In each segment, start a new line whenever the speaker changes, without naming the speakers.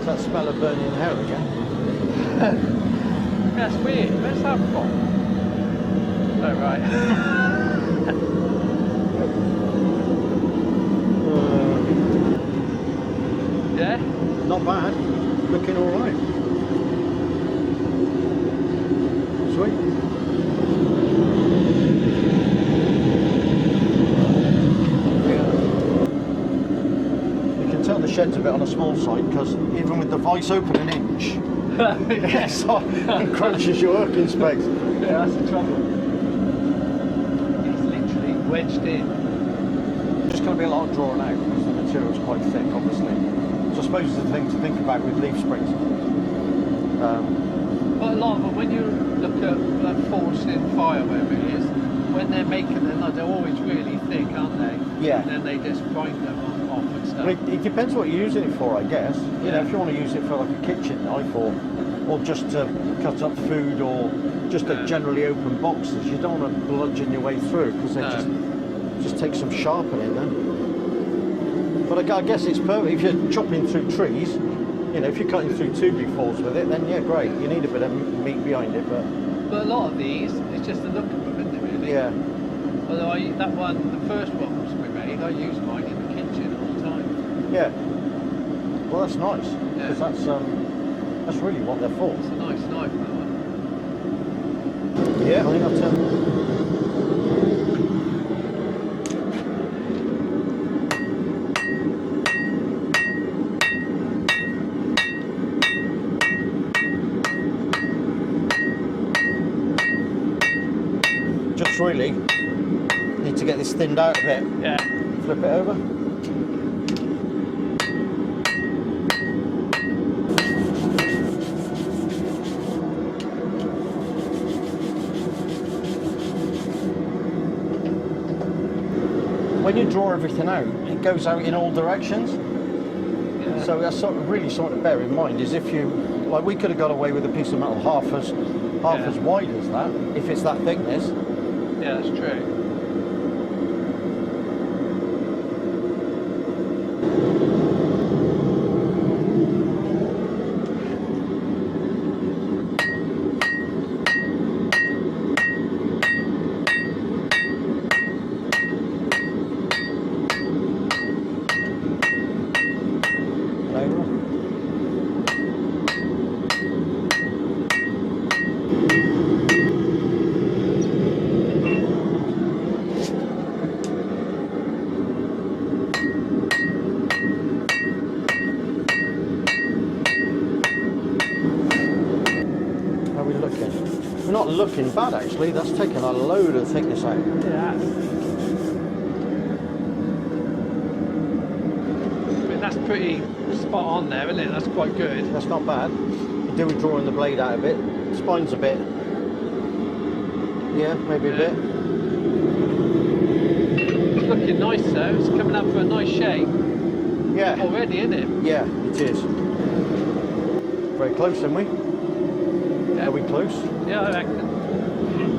That smell of burning hair again.
That's weird. Where's that from? Oh, right. Yeah?
Not bad. Looking alright. Sweet. The shed's a bit on a small side because even with the vice open an inch, it encroaches your working space.
Yeah, that's the trouble. It's literally wedged in.
Just going to be a lot of drawing out because the material's quite thick, obviously. So I suppose it's the thing to think about with leaf springs.
But a lot of them, when you look at like forged in fire, wherever it is, when they're making them, they're always really thick, aren't they?
Yeah.
And then they just grind them off and stuff.
Well, it depends what you're using it for, I guess. You know, if you want to use it for like a kitchen knife or just to cut up food or just to generally open boxes, you don't want to bludgeon your way through because they just take some sharpening then. But I guess it's perfect if you're chopping through trees. You know, if you're cutting through 2x4s with it, then yeah, great. You need a bit of meat behind it, but
a lot of these, it's just the look of them, isn't it, really?
Yeah.
Although that one, the first ones we made, I use mine in the kitchen all the time.
Yeah. Well, that's nice because that's really what they're for.
It's a nice knife, that one.
Yeah, I think that's just really need to get this thinned out a bit.
Yeah.
Flip it over. When you draw everything out, it goes out in all directions. Yeah. So that's really something to bear in mind is if you, like we could have got away with a piece of metal half as wide as that, if it's that thickness.
Yeah, that's true. We're not looking bad actually, that's taken a load of thickness out. Yeah. But that's pretty spot on there, isn't it? That's quite good.
That's not bad. You do with drawing the blade out a bit. Spine's a bit. Yeah, maybe a bit.
It's looking nice though, it's coming up for a nice shape.
Yeah.
Already, isn't it?
Yeah, it is. Very close, aren't we?
Yeah.
Are we close?
Yeah, I reckon.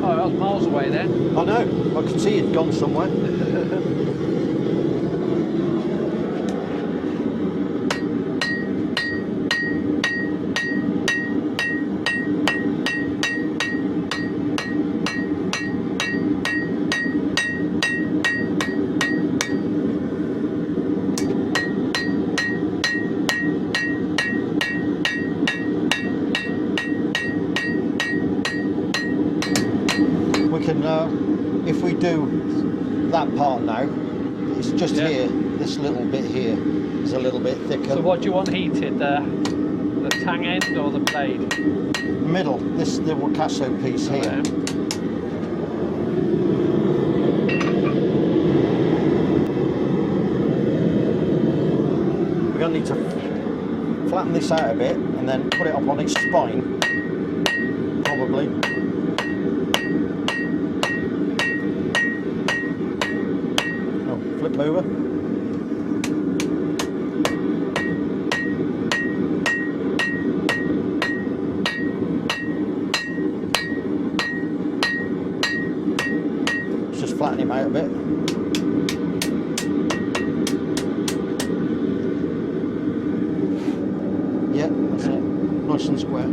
Oh, I was miles away then.
I know, I could see you'd gone somewhere. If we do do that part now. It's just here, this little bit here is a little bit thicker.
So what do you want heated? The tang end or the blade?
Middle, this the Wacasso piece here.
Yeah.
We're going to need to flatten this out a bit and then put it up on its spine, probably. Oh, flip over. Let's just flatten him out a bit. Yeah, that's it. Nice and square.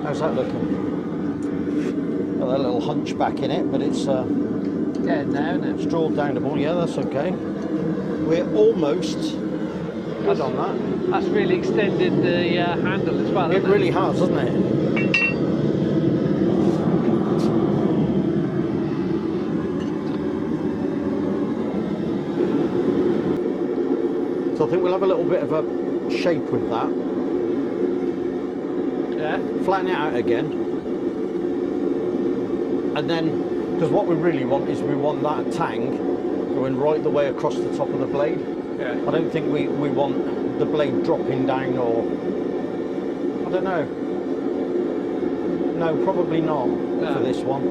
How's that looking? Got that little hunchback in it, but it's
Getting down it.
drawn down the ball. Yeah, that's okay. We're almost good on that.
That's really extended the handle as well,
It
hasn't
really has, hasn't it? So I think we'll have a little bit of a shape with that.
Yeah.
Flatten it out again. And then, because what we really want is we want that tang going right the way across the top of the blade.
Yeah.
I don't think we want the blade dropping down, or I don't know. No, probably not
No.
for this one.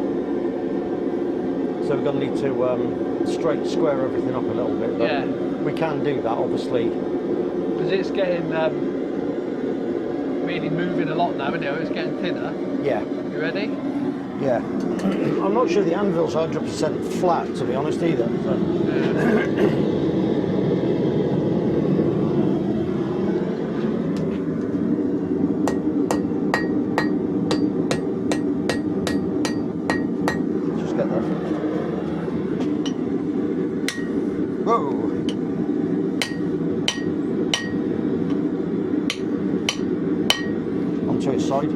So we're going to need to straight square everything up a little bit. But
Yeah.
we can do that, obviously.
Because it's getting really moving a lot now, isn't it? It's getting thinner.
Yeah,
You ready?
yeah. I'm not sure the anvil's 100% flat, to be honest, either. So. Just get that. Whoa! Onto its side.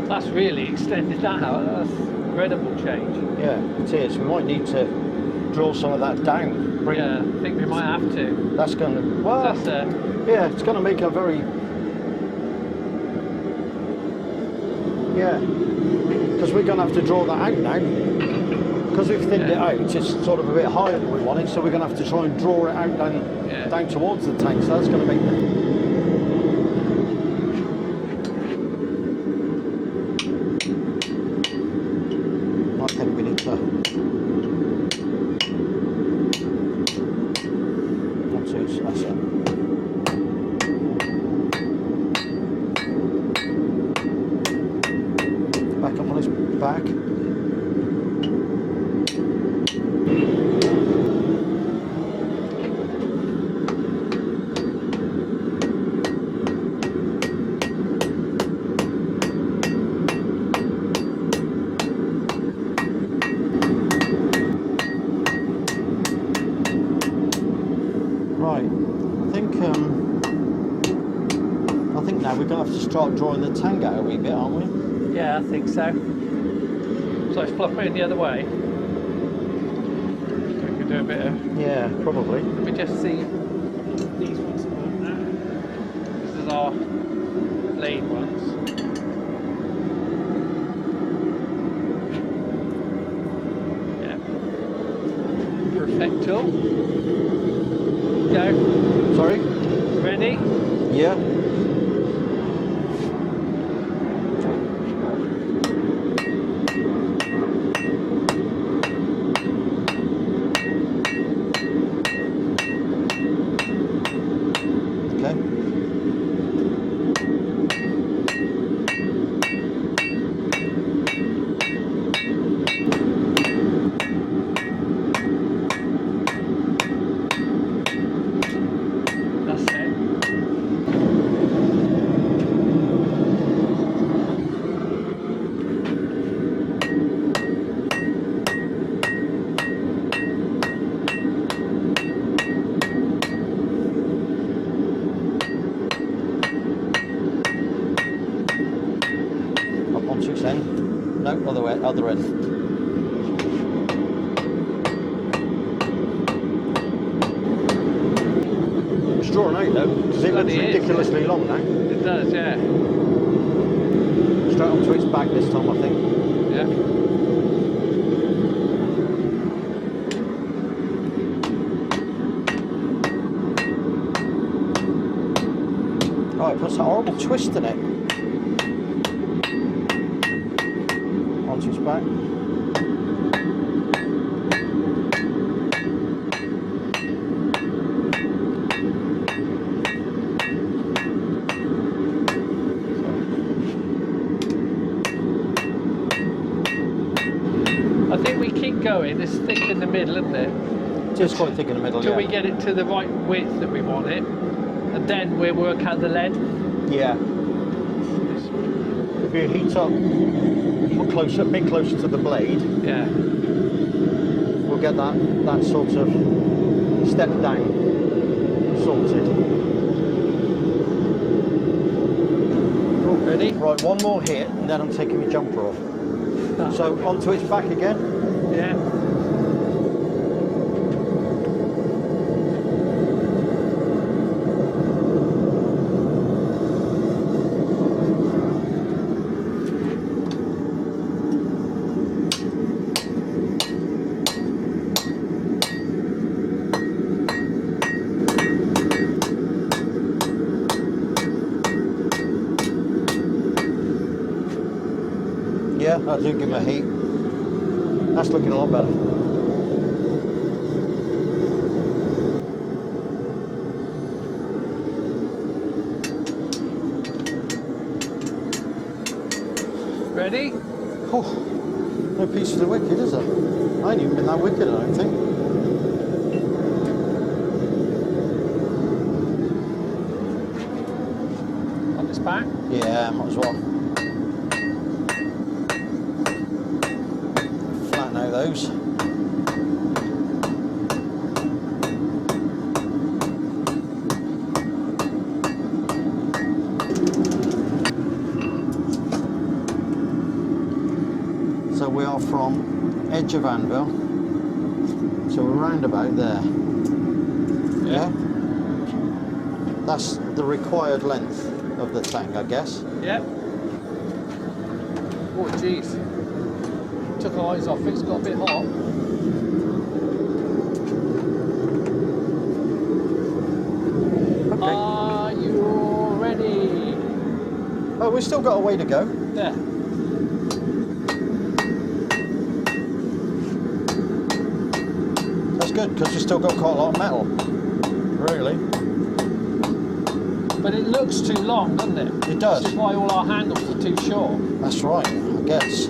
That's really extended that out. That's an incredible change.
Yeah, it is. We might need to draw some of that down. Bring,
Yeah, I think we might have to.
That's going to, well,
That's
yeah, it's going to make a very, yeah, because we're going to have to draw that out now. Because we've thinned it out, it's sort of a bit higher than we want it, so we're going to have to try and draw it out down towards the tank, so that's going to make I think we need to that's it. Back up on his back. Right, I think now we're going to have to start drawing the tang out a wee bit, aren't we?
yeah, I think so. So it's fluffing the other way. We could do a bit of.
Yeah, probably.
Let me just see these ones now. This is our blade ones. Yeah. Perfecto. Go.
Sorry?
Ready?
Yeah. Okay.
That's it.
Other end. It's drawn out though, because it looks ridiculously long now.
It does, yeah.
Straight onto its back this time, I think.
Yeah.
Oh, it puts a horrible twist in it. Onto its back.
I think we keep going. It's thick in the middle, isn't it?
Just quite thick in the middle,
Till
yeah.
we get it to the right width that we want it, and then we'll work out the length.
Yeah. If you heat up, put closer, a bit closer to the blade,
Yeah.
we'll get that sort of step down sorted.
Ready?
Right, one more hit, and then I'm taking my jumper off. So onto its back again.
Yeah.
Yeah, that do give it a heat. That's looking a lot better.
Ready?
Oh, no piece of the wicked, is there? I ain't even been that wicked, I don't think.
On this back?
Yeah, might as well. Flatten out those. So we are from edge of anvil, so we're round about there. Yeah? That's the required length of the tang, I guess.
Yeah. Oh, jeez. Took our eyes off it. It's got a bit hot.
Okay.
Are you ready?
Oh, we've still got a way to go.
There.
That's good, because we've still got quite a lot of metal. Really.
But it looks too long, doesn't it?
It does.
This is why all our handles are too short.
That's right, I guess.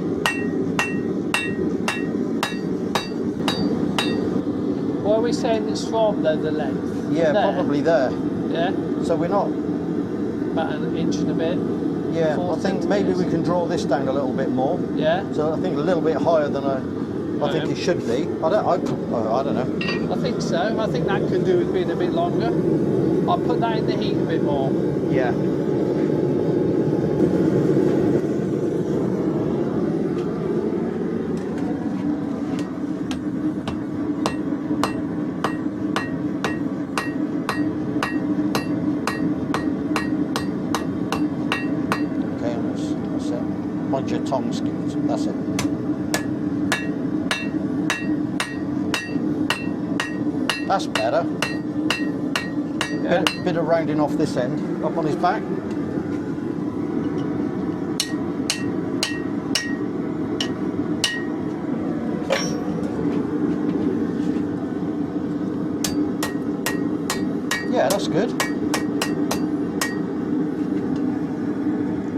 Why are we saying it's from, though, the length?
Yeah,
There.
probably there.
Yeah?
So we're not.
About an inch and a bit.
Yeah,
4
I think maybe we can draw this down a little bit more.
Yeah?
So I think a little bit higher than I think it should be. I don't know.
I think so. I think that could do with being a bit longer. I'll put that in the heat a bit more.
Yeah. Okay, that's it. Mind your tongs, that's it. That's better.
Yeah.
Bit of rounding off this end, up on his back. Yeah, that's good.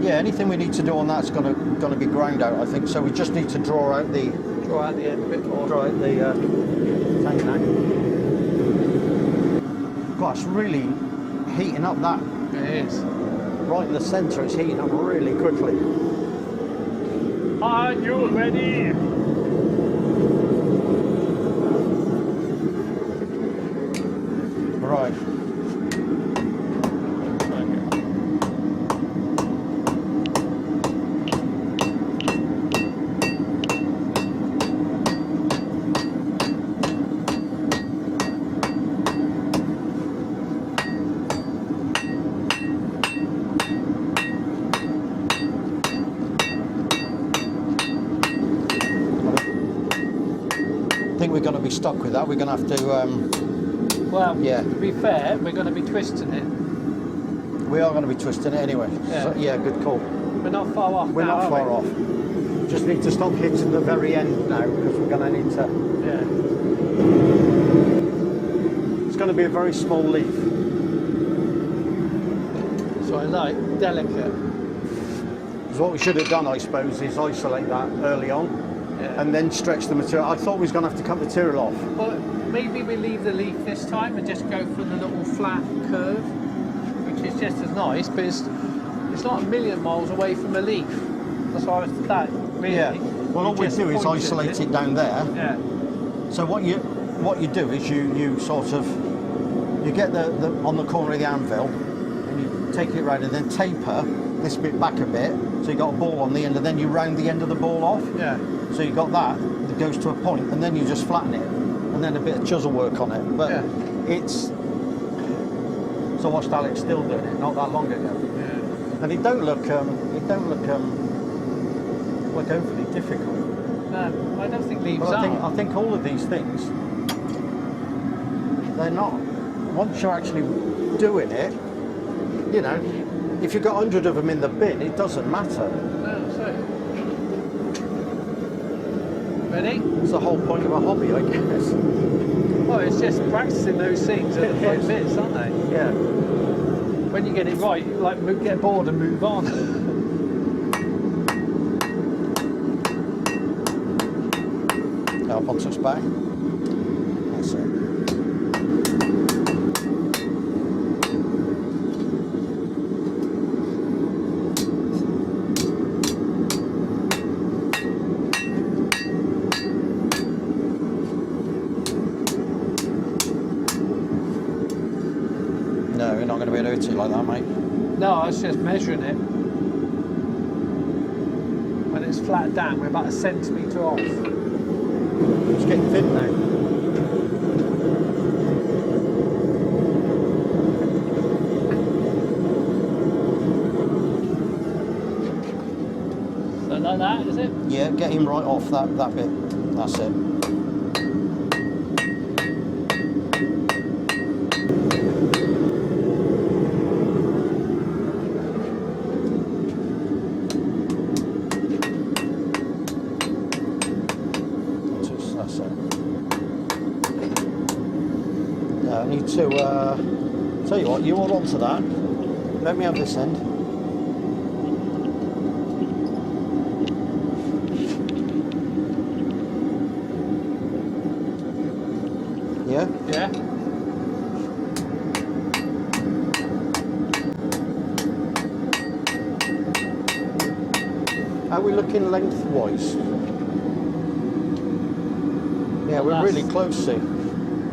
Yeah, anything we need to do on that's gonna be ground out, I think. So we just need to draw out the
end a bit more.
Draw out the tank now. God, it's really heating up that.
It is.
Right in the centre, it's heating up really quickly.
Are you ready?
Right. stuck with that. We're going to have to.
Well,
Yeah.
to be fair, we're going to be twisting it.
We are going to be twisting it anyway.
Yeah.
So, yeah, good call.
We're not far off.
We're
now,
not far
are
off. Just need to stop hitting the very end now because we're going to need to.
Yeah.
It's going to be a very small leaf.
So I like delicate.
So what we should have done, I suppose, is isolate that early on
Yeah.
and then stretch the material. I thought we was going to have to cut material off.
But maybe we leave the leaf this time and just go for the little flat curve, which is just as nice, but it's not a million miles away from a leaf. That's why I was that really.
Yeah. Well, all we
just
do is
point
isolate it down there.
Yeah.
So what you do is you sort of you get the on the corner of the anvil and you take it round and then taper this bit back a bit so you got a ball on the end and then you round the end of the ball off.
Yeah.
So you got that goes to a point and then you just flatten it and then a bit of chisel work on it. But
Yeah.
it's so I watched Alex still doing it not that long ago.
Yeah.
And it don't look like overly difficult.
No, I don't think leaves
But
are.
I think all of these things, they're not. Once you're actually doing it, you know, if you've got 100 of them in the bin, it doesn't matter.
No, so. Ready?
It's the whole point of a hobby, I guess.
Well, it's just practicing those things at the
It
right
is.
bits, aren't they?
Yeah.
When you get it right, you like get bored and move on.
Up onto its back. That's it. No, you're not going to be able to hit it like that, mate.
No, I was just measuring it. When it's flat down, we're about a centimetre off.
It's getting thin now.
So like that, is it?
Yeah, get him right off that bit. That's it. That's it. I need to tell you what, you hold on to that. Let me have this end. Yeah?
Yeah.
How are we looking lengthwise? Yeah, we're really close, see.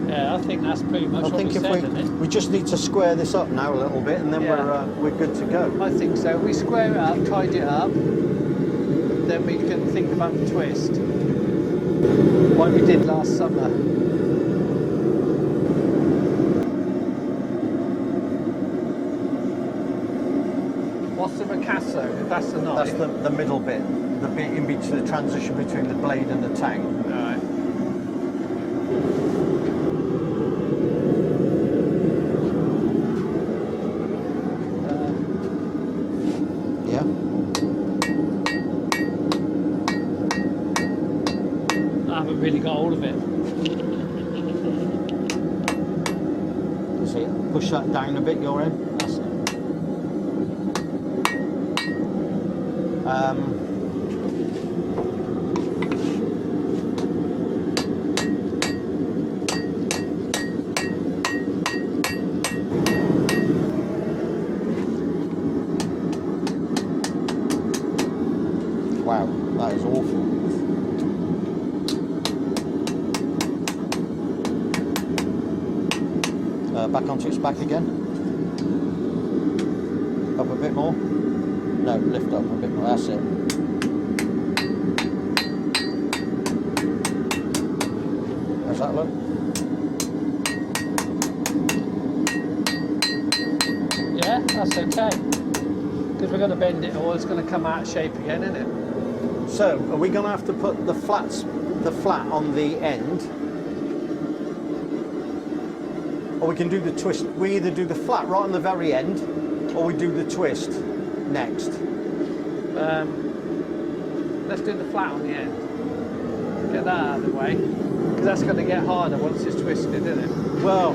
Yeah, I think that's pretty much
I
what
think
we
if
said, isn't it?
we just need to square this up now a little bit and then
Yeah.
we're good to go.
I think so. We square it up, tidy it up, then we can think about the twist. Like we did last summer. What's the ricasso? That's the knife.
That's the middle bit, the bit in between the transition between the blade and the tang.
Alright.
Yeah.
I haven't really got hold of it.
See, push that down a bit, your end. That's it. Wow, that is awful. Back onto its back again. Up a bit more. No, lift up a bit more. That's it. How's that look?
Yeah, that's okay. Because we're going to bend it or it's going to come out of shape again, isn't it?
So, are we going to have to put the flat on the end or we can do the twist. We either do the flat right on the very end, or we do the twist next.
Let's do the flat on the end. Get that out of the way, because that's going to get harder once it's twisted, isn't it?
Well,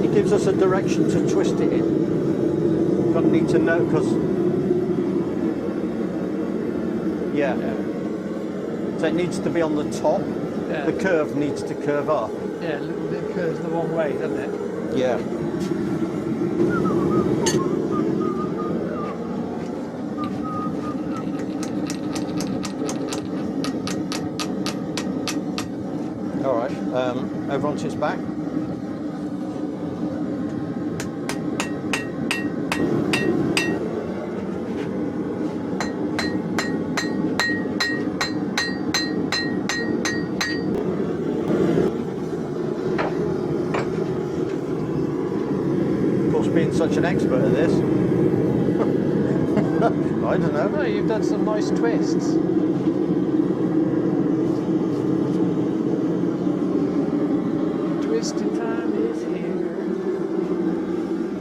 it gives us a direction to twist it in. Got to need to know, because yeah. So it needs to be on the top.
Yeah.
The curve needs to curve up.
Yeah, it curves the wrong way, doesn't it?
Yeah. All right, over onto its back. Of course, being such an expert at this, I don't know.
No, you've done some nice twists. Twisting time is here.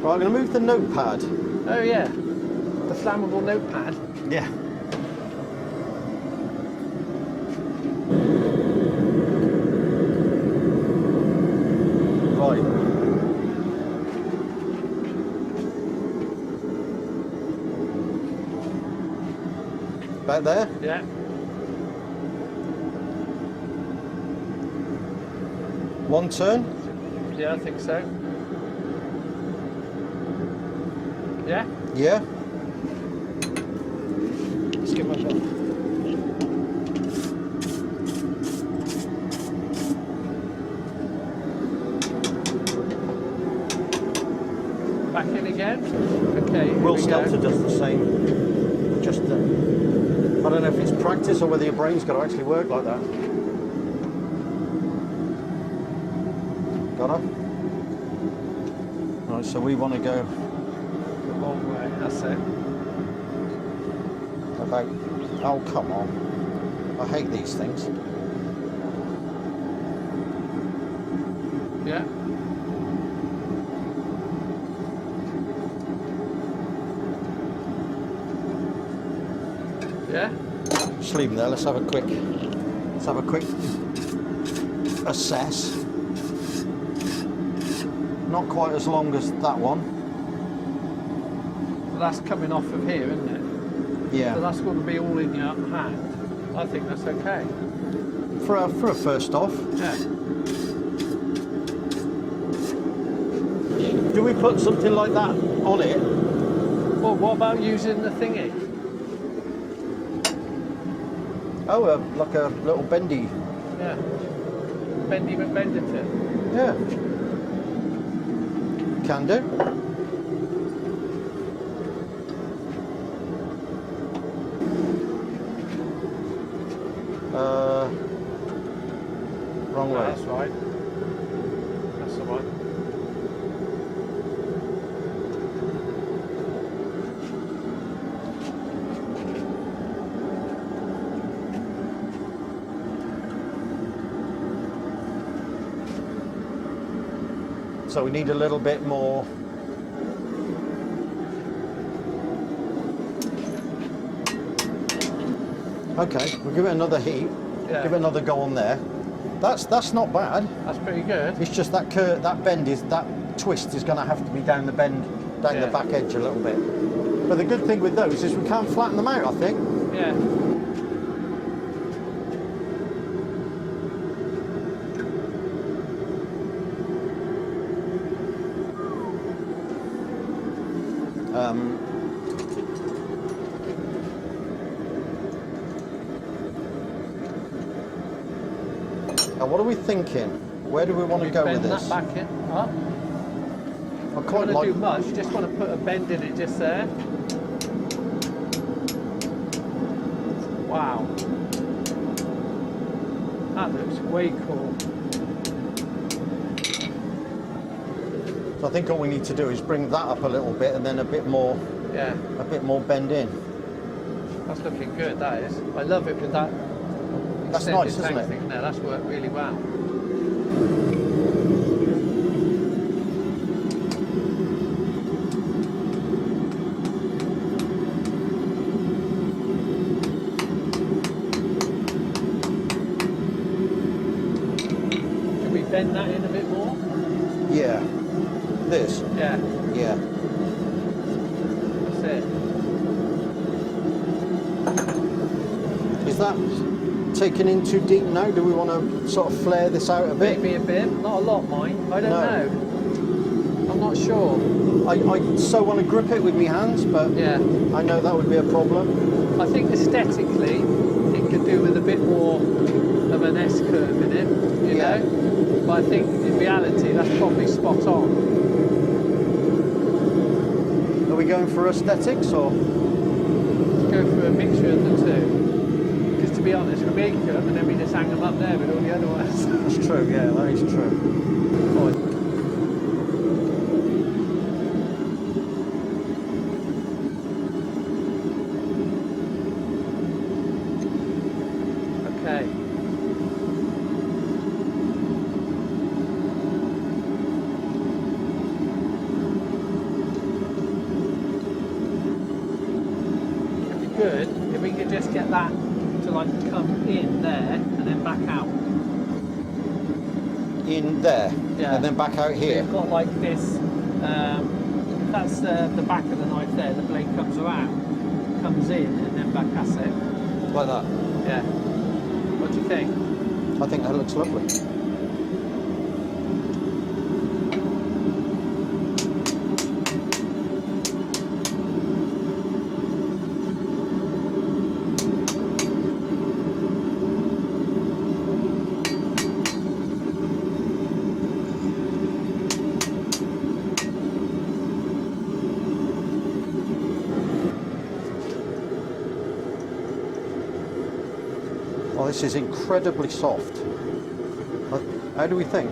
Right, I'm going to move the notepad.
Oh yeah, the flammable notepad.
Yeah. Right. Back there?
Yeah.
One turn?
Yeah, I think so. Yeah?
Yeah.
Let's get my book. Back in again. Okay. Here
Will
we
Stelter
go.
does the same. Just, I don't know if it's practice or whether your brain's got to actually work like that. Got her? Right, so we want to go
The wrong way. That's it.
about, oh come on. I hate these things.
Yeah. Yeah.
Just leave them there, let's have a quick assess. Not quite as long as that one.
But that's coming off of here, isn't it? So
Yeah.
that's going to be all in your hand. I think that's okay.
For a first off.
Yeah.
Do we put something like that on it?
Well, what about using the thingy?
Oh, like a little bendy.
Yeah. Bendy McBenderton.
Yeah. Can do. Wrong way.
That's right. That's the one.
So we need a little bit more. Okay, we'll give it another heat.
Yeah.
Give it another go on there. That's not bad.
That's pretty good.
It's just that that twist is going to have to be down the bend, down the
Yeah.
back edge a little bit. But the good thing with those is we can't flatten them out, I think.
Yeah.
Now what are we thinking? Where do we want to go with
Bend
this?
that back in. Up.
I
Don't
quite
want to
like.
do much. Just want to put a bend in it just there. Wow. That looks way cool.
So I think all we need to do is bring that up a little bit and then a bit more
Yeah.
bend in.
That's looking good, that is. I love it with that.
That's
extended
nice, isn't
tank
it?
thing there. That's worked really well. in a bit more.
Yeah. This?
Yeah,
Yeah.
that's it.
Is that taken in too deep now? Do we want to sort of flare this out a bit?
Maybe a bit, not a lot, mind. I don't
No.
know. I'm not sure.
I so want to grip it with my hands, but
Yeah,
I know that would be a problem.
I think aesthetically, it could do with a bit more of an S curve in it, you
Yeah.
know. But I think in reality, that's probably spot on.
Are we going for aesthetics or?
Let's go for a mixture of the two. Because to be honest, we make them and then we just hang them up there with all the other ones.
That's true, yeah, that is true.
Fine. Okay. It'd be good if we could just get that to like come in there and then back out.
In there,
Yeah.
and then back out here.
We've got like this, that's the back of the knife there, the blade comes around, comes in and then back at it.
Like that.
Yeah. What do you think?
I think that looks lovely. Well, this is incredibly soft. How do we think?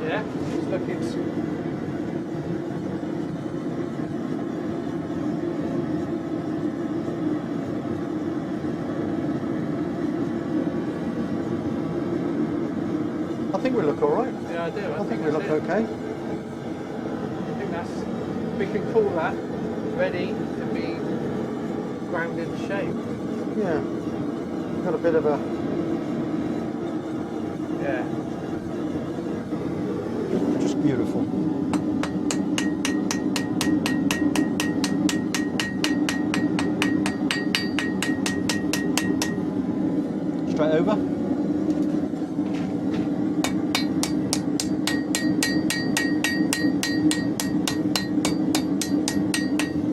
Yeah, it's looking.
I think we look all right.
Yeah, I do.
I think we look
that's it.
okay.
I think that's. We can call that ready to be ground in shape.
Yeah. Got a bit of a.
Yeah.
Just beautiful. Straight over.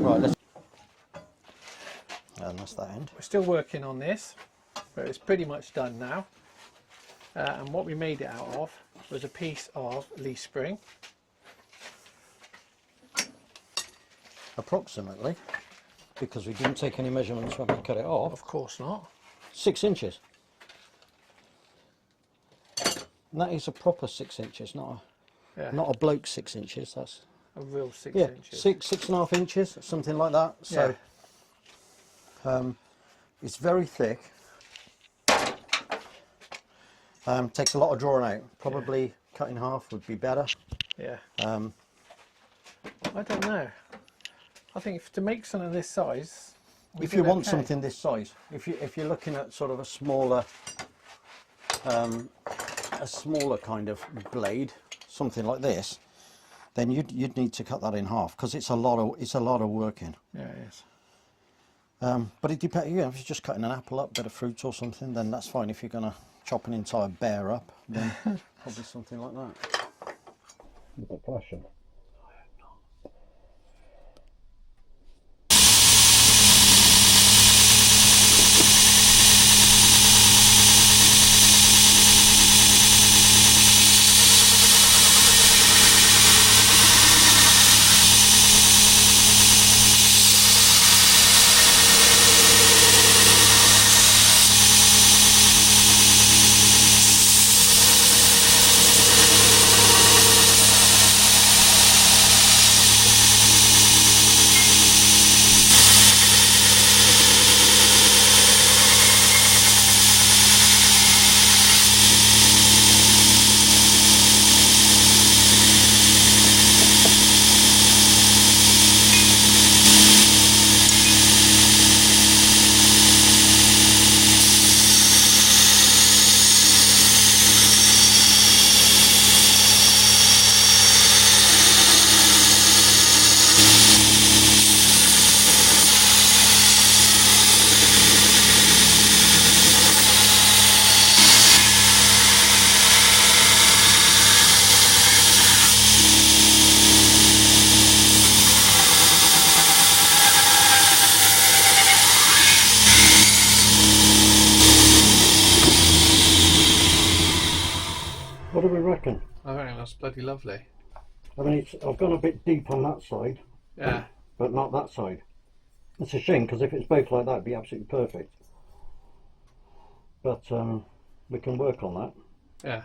Right, let's. And that's that end.
We're still working on this, but it's pretty much done now. And what we made it out of was a piece of leaf spring.
Approximately, because we didn't take any measurements when we cut it off.
Of course not.
6 inches. And that is a proper 6 inches, not
Yeah.
a bloke 6 inches. That's
A real 6
yeah,
inches.
6.5 inches, something like that. So it's very thick. Takes a lot of drawing out. Probably cut in half would be better.
Yeah.
Um,
I don't know. I think to make something this size, we
if
did
you want
okay.
something this size, if you're looking at sort of a smaller kind of blade, something like this, then you'd need to cut that in half because it's a lot of work in.
Yeah, it is.
But it depends. Yeah, if you're just cutting an apple up, bit of fruit or something, then that's fine. If you're gonna chop an entire bear up, then probably something like that. A bit flashing. reckon?
I reckon that's bloody lovely.
I mean, I've gone a bit deep on that side,
Yeah.
but not that side. It's a shame, because if it's both like that, it'd be absolutely perfect. But we can work on that.
Yeah.